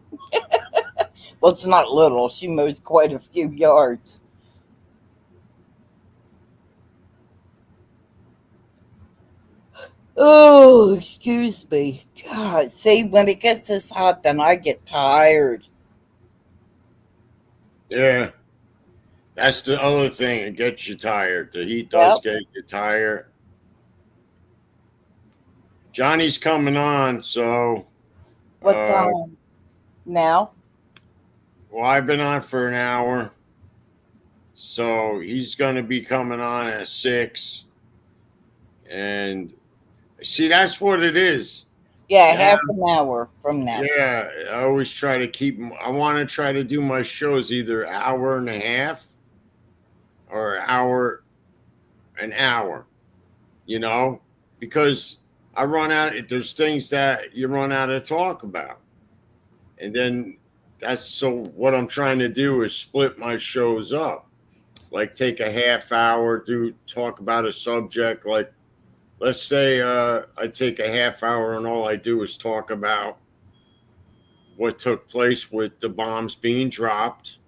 Well, it's not little, she mows quite a few yards. Oh, excuse me. God, see, when it gets this hot, then I get tired. Yeah, that's the other thing. It gets you tired. The heat does Yep. get you tired. Johnny's coming on, so What time now? well, I've been on for an hour, so he's going to be coming on at 6. And see, that's what it is. Yeah, Yeah, half an hour from now. yeah. I always try to keep. I want to try to do my shows either hour and a half or an hour. You know, because I run out. There's things that you run out of talk about, and then that's so. What I'm trying to do is split my shows up. Like take a half hour, do talk about a subject. Like let's say I take a half hour and all I do is talk about what took place with the bombs being dropped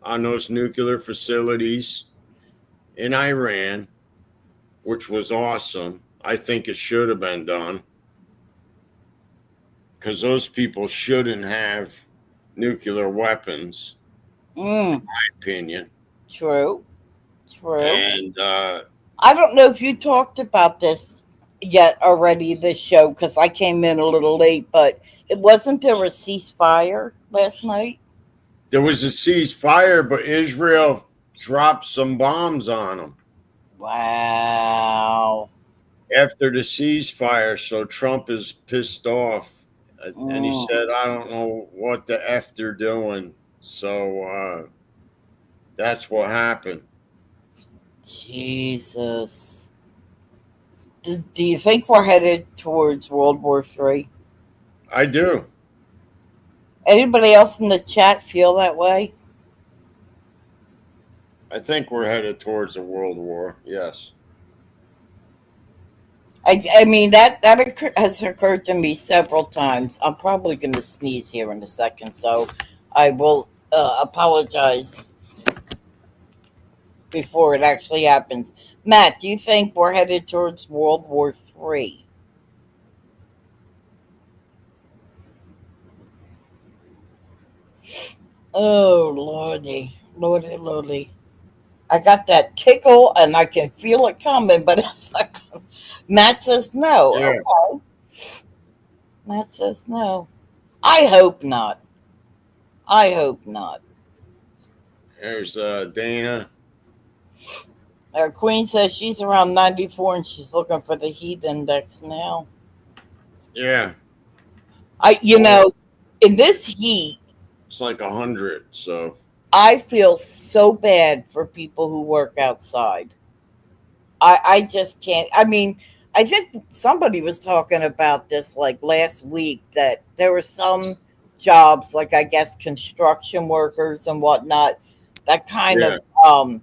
on those nuclear facilities in Iran, which was awesome. I think it should have been done because those people shouldn't have nuclear weapons, Mm, opinion. true, true. And I don't know if you talked about this yet already, this show, because I came in a little late, but it wasn't there a ceasefire last night? there was a ceasefire, but Israel dropped some bombs on them Wow. after the ceasefire. So Trump is pissed off. And he Mm, said, I don't know what the F they're doing. So that's what happened. Jesus. Do you think we're headed towards World War III? I do. Anybody else in the chat feel that way? I think we're headed towards a world war. Yes. I mean that has occurred to me several times. I'm probably going to sneeze here in a second, so I will apologize before it actually happens. Matt, do you think we're headed towards World War III? Oh lordy, lordy, lordy! I got that tickle and I can feel it coming, but it's like Matt says no. Yeah. Okay, Matt says no. I hope not. I hope not. There's Dana. Our queen says she's around 94 and she's looking for the heat index now. Yeah. You know, in this heat, It's like 100. So I feel so bad for people who work outside. I just can't. I mean, I think somebody was talking about this like last week that there were some jobs, like I guess construction workers and whatnot, that kind yeah. of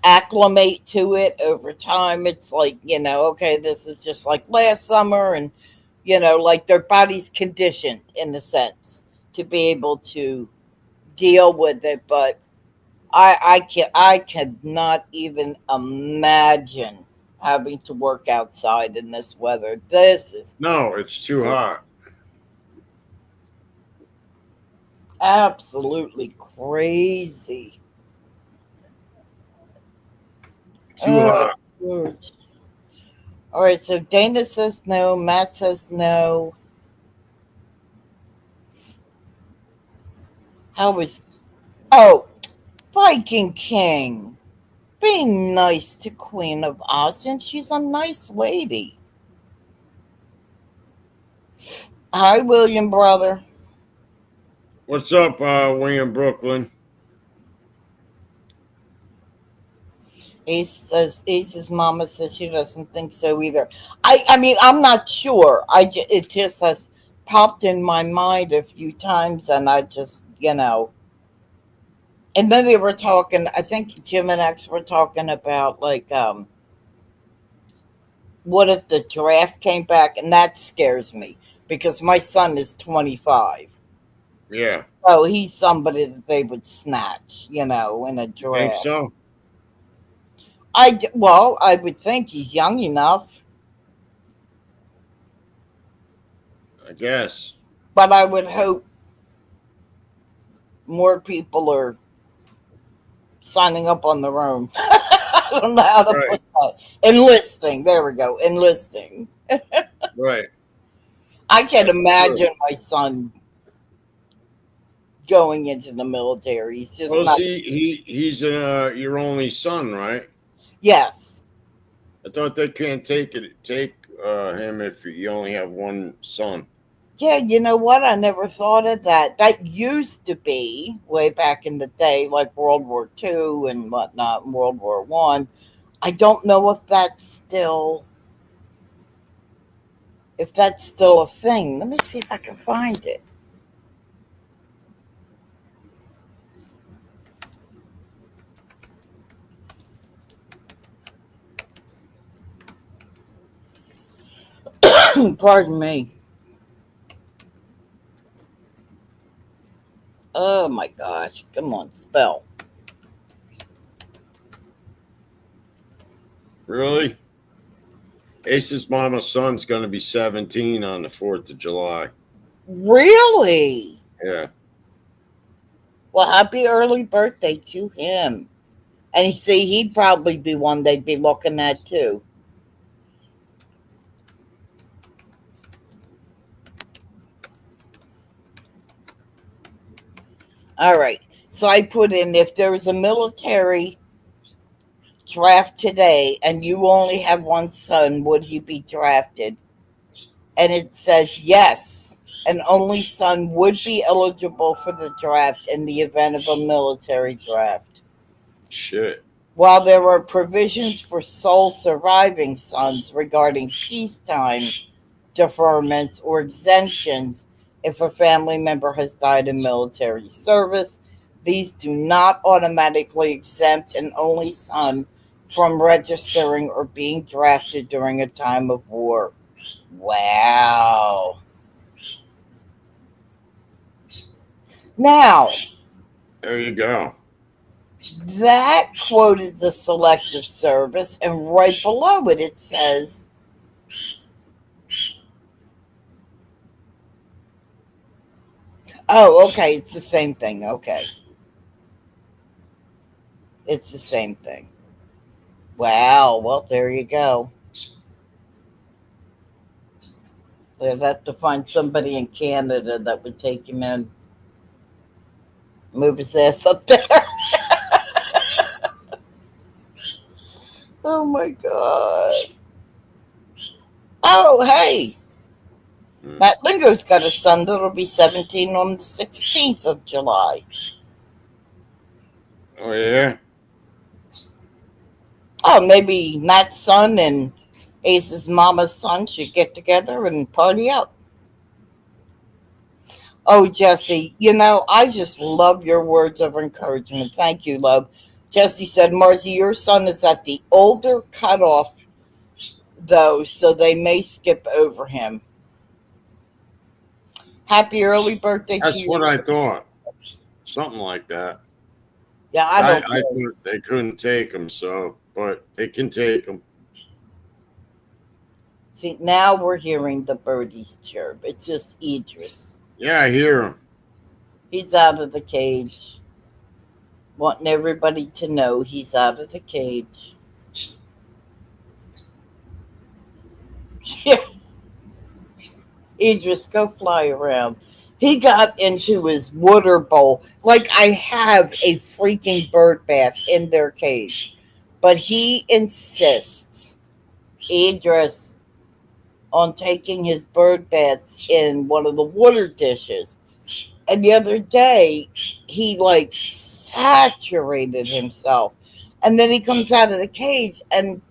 acclimate to it over time. It's like, okay, this is just like last summer, and like their body's conditioned in a sense to be able to deal with it. But I cannot even imagine having to work outside in this weather. This is No, it's too hot. Absolutely crazy. Too hot. Lord. All right, so Dana says no. Matt says no. How was. Oh, Viking King. Being nice to Queen of Austin. She's a nice lady. Hi, William, brother. What's up, William Brooklyn? Ace's mama says she doesn't think so either. I mean, I'm not sure. It just has popped in my mind a few times, and I just, And then they were talking. I think Jim and X were talking about like, what if the draft came back, and that scares me because my son is 25. Yeah. Oh, he's somebody that they would snatch, in a You think draft. so? I would think he's young enough, I guess. but I would hope more people are signing up on their own. I don't know how to Right. put that. Enlisting. There we go. Enlisting. Right. I can't That's imagine true. my son going into the military. He's just Well, not. he's your only son, right? Yes. I thought they can't take him if you only have one son. Yeah, you know what? I never thought of that. That used to be way back in the day, like World War II and whatnot, and World War One. I don't know if that's still a thing. Let me see if I can find it. Pardon me. Oh my gosh. Come on, spell. Really? Ace's mama's son's going to be 17 on the 4th of July. Really? Yeah. Well, happy early birthday to him. And you see, he'd probably be one they'd be looking at too. All right. So I put in if there was a military draft today and you only have one son, would he be drafted? And it says yes. An only son would be eligible for the draft in the event of a military draft. Shit. While there are provisions for sole surviving sons regarding peacetime deferments or exemptions if a family member has died in military service, these do not automatically exempt an only son from registering or being drafted during a time of war. Wow. Now, There you go. that quoted the selective service, and right below it, it says, oh, okay, it's the same thing. Okay. It's the same thing. Wow. Well, there you go. They'd have to find somebody in Canada that would take him in, move his ass up there. Oh my God. Oh, hey. Matt Lingo's got a son that'll be 17 on the 16th of July. Oh, yeah? Oh, maybe Matt's son and Ace's mama's son should get together and party out. Oh, Jesse, I just love your words of encouragement. Thank you, love. Jesse said, Marcy, your son is at the older cutoff, though, so they may skip over him. Happy early birthday to That's you. what I thought. Something like that. Yeah, I don't I know. thought they couldn't take him, but they can take him. See, now we're hearing the birdies chirp. It's just Idris. Yeah, I hear him. He's out of the cage. Wanting everybody to know he's out of the cage. Yeah. Idris, go fly around. He got into his water bowl. Like I have a freaking bird bath in their cage. But he insists, Idris, on taking his bird baths in one of the water dishes. And the other day, he like saturated himself. And then he comes out of the cage, and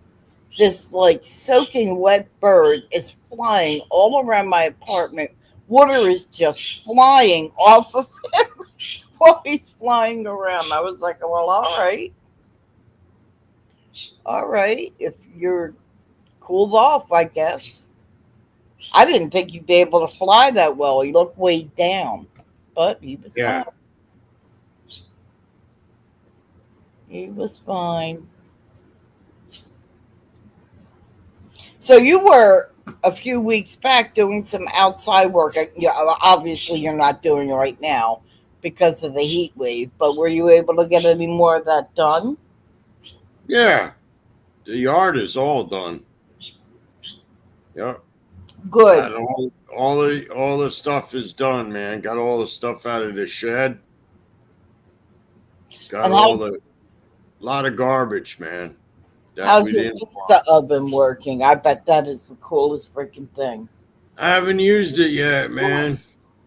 this like soaking wet bird is flying all around my apartment. Water is just flying off of him while he's flying around. I was like, well, all right. All right. If you're cooled off, I guess. I didn't think you'd be able to fly that well. He looked way down, but he was Yeah. fine. He was fine. So you were a few weeks back doing some outside work. Yeah, obviously you're not doing it right now because of the heat wave, but were you able to get any more of that done? Yeah. The yard is all done. Yep. Good. Got all the stuff is done, man. Got all the stuff out of the shed. Got And all the lot of garbage, man. That how's we your didn't pizza oven working? I bet that is the coolest freaking thing. I haven't used it yet, man.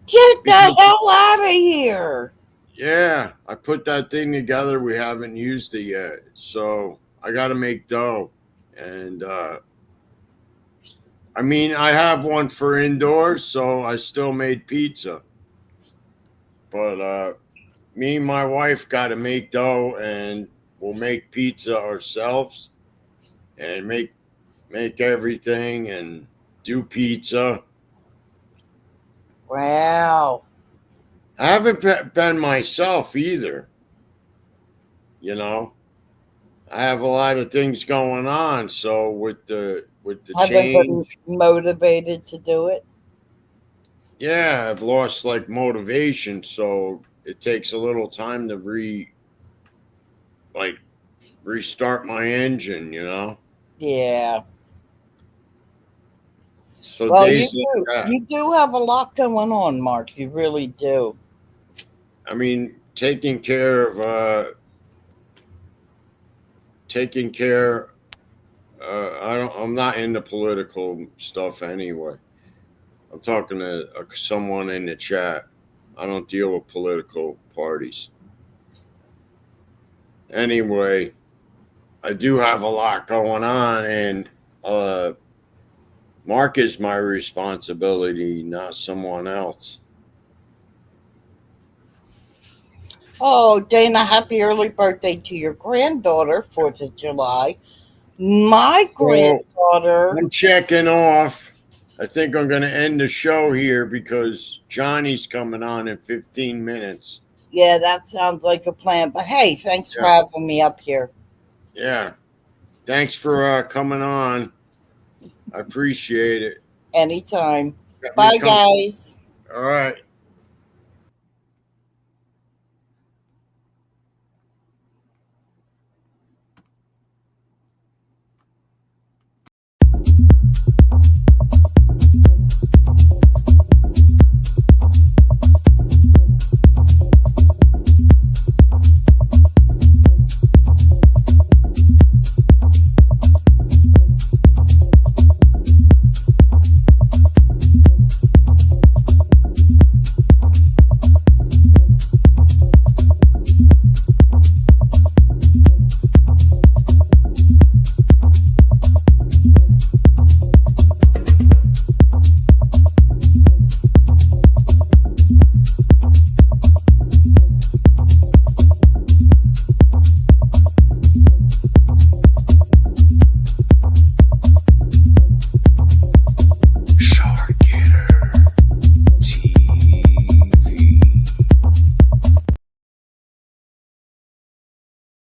Get the Because- hell out of here. Yeah, I put that thing together. We haven't used it yet. So I got to make dough. And I mean, I have one for indoors, so I still made pizza. But me and my wife got to make dough, and we'll make pizza ourselves and make everything and do pizza. Wow. I haven't been myself either. You know, I have a lot of things going on. So with the Haven't been change, motivated to do it. yeah, I've lost like motivation. So it takes a little time to restart my engine. You know, Yeah. so Well, days like that. you do have a lot going on, Mark. You really do. I mean, taking care. I'm not into political stuff anyway. I'm talking to someone in the chat. I don't deal with political parties. Anyway, I do have a lot going on, and Mark is my responsibility, not someone else. Oh, Dana, happy early birthday to your granddaughter, 4th of July. My granddaughter. I'm checking off. I think I'm going to end the show here because Johnny's coming on in 15 minutes. Yeah, that sounds like a plan. But hey, thanks for having me up here. Yeah. Thanks for coming on. I appreciate it. Anytime. Bye, guys. All right.